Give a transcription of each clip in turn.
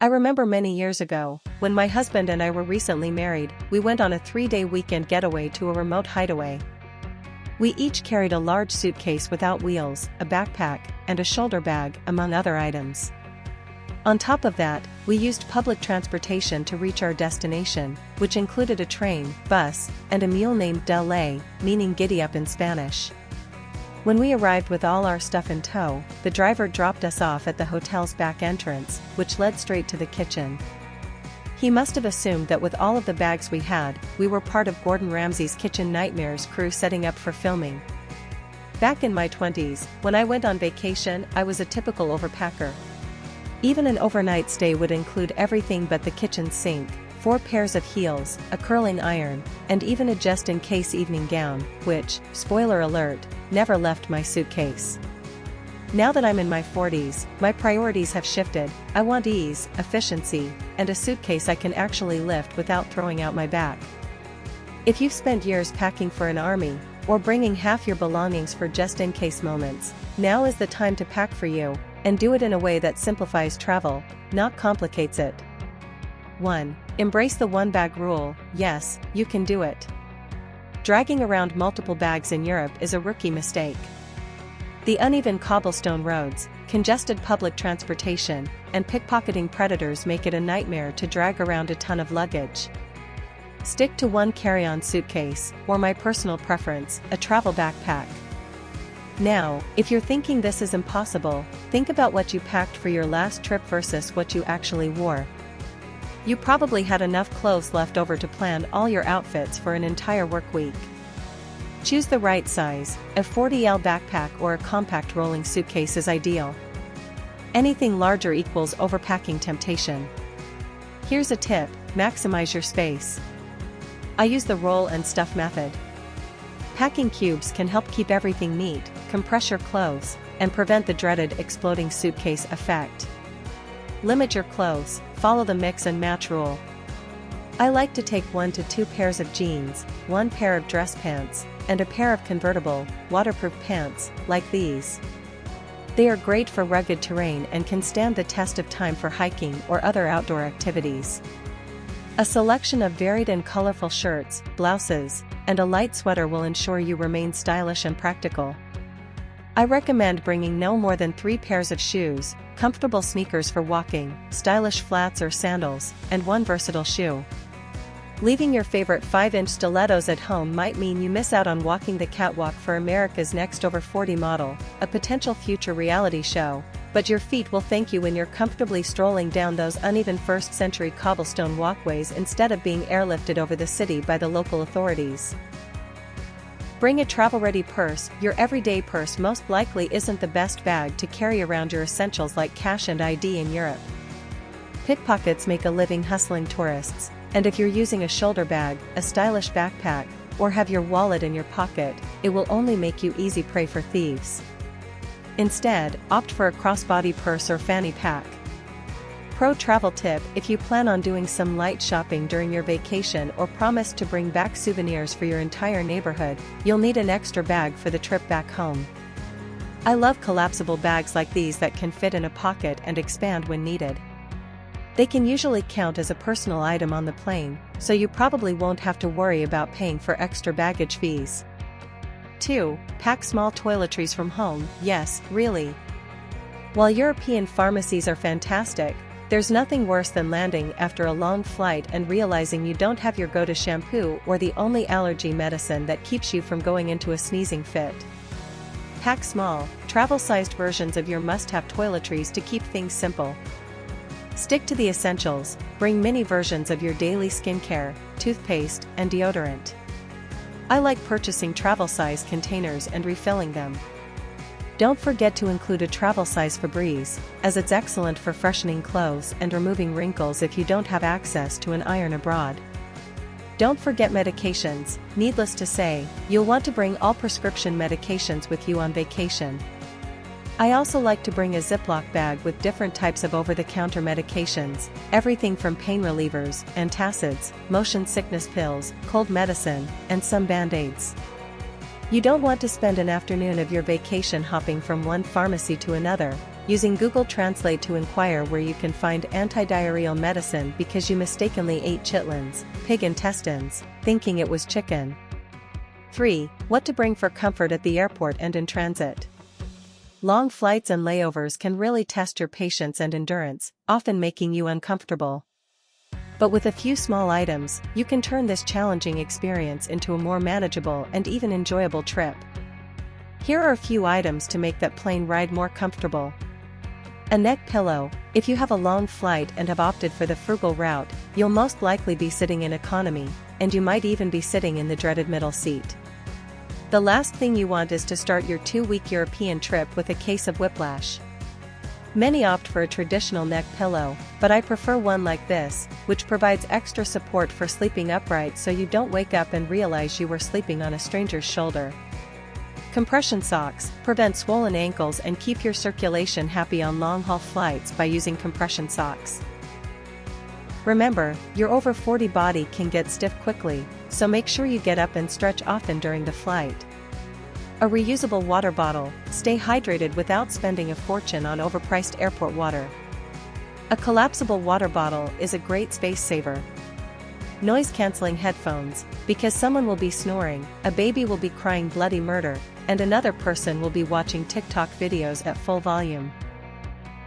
I remember many years ago, when my husband and I were recently married, we went on a 3-day weekend getaway to a remote hideaway. We each carried a large suitcase without wheels, a backpack, and a shoulder bag, among other items. On top of that, we used public transportation to reach our destination, which included a train, bus, and a mule named Dele, meaning giddy up in Spanish. When we arrived with all our stuff in tow, the driver dropped us off at the hotel's back entrance, which led straight to the kitchen. He must have assumed that with all of the bags we had, we were part of Gordon Ramsay's Kitchen Nightmares crew setting up for filming. Back in my 20s, when I went on vacation, I was a typical overpacker. Even an overnight stay would include everything but the kitchen sink, 4 pairs of heels, a curling iron, and even a just-in-case evening gown, which, spoiler alert, never left my suitcase. Now that I'm in my 40s, my priorities have shifted. I want ease, efficiency, and a suitcase I can actually lift without throwing out my back. If you've spent years packing for an army, or bringing half your belongings for just-in-case moments, now is the time to pack for you, and do it in a way that simplifies travel, not complicates it. 1. Embrace the one-bag rule. Yes, you can do it. Dragging around multiple bags in Europe is a rookie mistake. The uneven cobblestone roads, congested public transportation, and pickpocketing predators make it a nightmare to drag around a ton of luggage. Stick to one carry-on suitcase, or my personal preference, a travel backpack. Now, if you're thinking this is impossible, think about what you packed for your last trip versus what you actually wore. You probably had enough clothes left over to plan all your outfits for an entire work week. Choose the right size. A 40L backpack or a compact rolling suitcase is ideal. Anything larger equals overpacking temptation. Here's a tip: maximize your space. I use the roll and stuff method. Packing cubes can help keep everything neat, compress your clothes, and prevent the dreaded exploding suitcase effect. Limit your clothes, follow the mix and match rule. I like to take 1 to 2 pairs of jeans, 1 pair of dress pants, and a pair of convertible, waterproof pants, like these. They are great for rugged terrain and can stand the test of time for hiking or other outdoor activities. A selection of varied and colorful shirts, blouses, and a light sweater will ensure you remain stylish and practical. I recommend bringing no more than 3 pairs of shoes, comfortable sneakers for walking, stylish flats or sandals, and 1 versatile shoe. Leaving your favorite 5-inch stilettos at home might mean you miss out on walking the catwalk for America's Next Over 40 model, a potential future reality show, but your feet will thank you when you're comfortably strolling down those uneven first-century cobblestone walkways instead of being airlifted over the city by the local authorities. Bring a travel-ready purse. Your everyday purse most likely isn't the best bag to carry around your essentials like cash and ID in Europe. Pickpockets make a living hustling tourists, and if you're using a shoulder bag, a stylish backpack, or have your wallet in your pocket, it will only make you easy prey for thieves. Instead, opt for a crossbody purse or fanny pack. Pro travel tip: if you plan on doing some light shopping during your vacation or promise to bring back souvenirs for your entire neighborhood, you'll need an extra bag for the trip back home. I love collapsible bags like these that can fit in a pocket and expand when needed. They can usually count as a personal item on the plane, so you probably won't have to worry about paying for extra baggage fees. 2. Pack small toiletries from home. Yes, really. While European pharmacies are fantastic, there's nothing worse than landing after a long flight and realizing you don't have your go-to shampoo or the only allergy medicine that keeps you from going into a sneezing fit. Pack small, travel-sized versions of your must-have toiletries to keep things simple. Stick to the essentials. Bring mini versions of your daily skincare, toothpaste, and deodorant. I like purchasing travel-size containers and refilling them. Don't forget to include a travel-size Febreze, as it's excellent for freshening clothes and removing wrinkles if you don't have access to an iron abroad. Don't forget medications. Needless to say, you'll want to bring all prescription medications with you on vacation. I also like to bring a Ziploc bag with different types of over-the-counter medications, everything from pain relievers, antacids, motion sickness pills, cold medicine, and some Band-Aids. You don't want to spend an afternoon of your vacation hopping from one pharmacy to another, using Google Translate to inquire where you can find antidiarrheal medicine because you mistakenly ate chitlins, pig intestines, thinking it was chicken. 3. What to bring for comfort at the airport and in transit. Long flights and layovers can really test your patience and endurance, often making you uncomfortable. But with a few small items, you can turn this challenging experience into a more manageable and even enjoyable trip. Here are a few items to make that plane ride more comfortable. A neck pillow. If you have a long flight and have opted for the frugal route, you'll most likely be sitting in economy, and you might even be sitting in the dreaded middle seat. The last thing you want is to start your 2-week European trip with a case of whiplash. Many opt for a traditional neck pillow, but I prefer one like this, which provides extra support for sleeping upright so you don't wake up and realize you were sleeping on a stranger's shoulder. Compression socks. Prevent swollen ankles and keep your circulation happy on long-haul flights by using compression socks. Remember, your over 40 body can get stiff quickly, so make sure you get up and stretch often during the flight. A reusable water bottle. Stay hydrated without spending a fortune on overpriced airport water. A collapsible water bottle is a great space saver. Noise-canceling headphones. Because someone will be snoring, a baby will be crying bloody murder, and another person will be watching TikTok videos at full volume.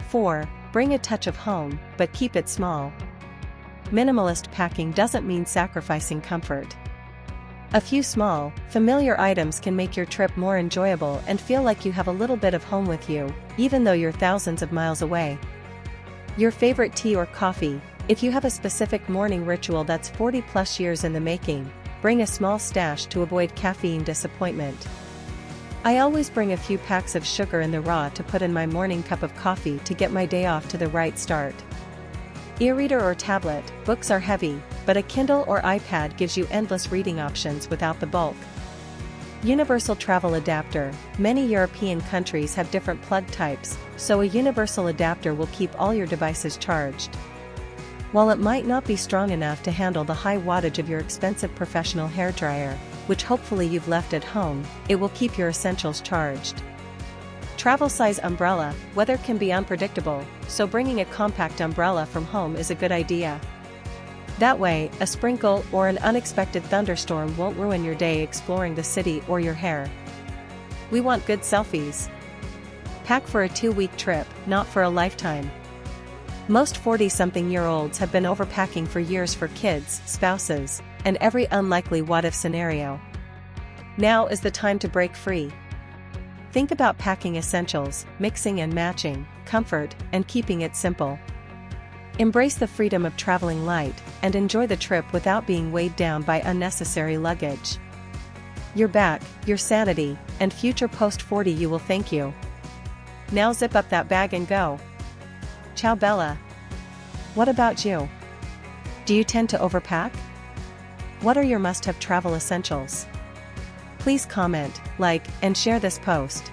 4. Bring a touch of home, but keep it small. Minimalist packing doesn't mean sacrificing comfort. A few small, familiar items can make your trip more enjoyable and feel like you have a little bit of home with you, even though you're thousands of miles away. Your favorite tea or coffee. If you have a specific morning ritual that's 40+ years in the making, bring a small stash to avoid caffeine disappointment. I always bring a few packs of sugar in the raw to put in my morning cup of coffee to get my day off to the right start. E-reader or tablet. Books are heavy, but a Kindle or iPad gives you endless reading options without the bulk. Universal travel adapter. Many European countries have different plug types, so a universal adapter will keep all your devices charged. While it might not be strong enough to handle the high wattage of your expensive professional hairdryer, which hopefully you've left at home, it will keep your essentials charged. Travel size umbrella. Weather can be unpredictable, so bringing a compact umbrella from home is a good idea. That way, a sprinkle or an unexpected thunderstorm won't ruin your day exploring the city or your hair. We want good selfies. Pack for a 2-week trip, not for a lifetime. Most 40-something-year-olds have been overpacking for years for kids, spouses, and every unlikely what-if scenario. Now is the time to break free. Think about packing essentials, mixing and matching, comfort, and keeping it simple. Embrace the freedom of traveling light, and enjoy the trip without being weighed down by unnecessary luggage. Your back, your sanity, and future post-40 you will thank you. Now zip up that bag and go. Ciao Bella. What about you? Do you tend to overpack? What are your must-have travel essentials? Please comment, like, and share this post.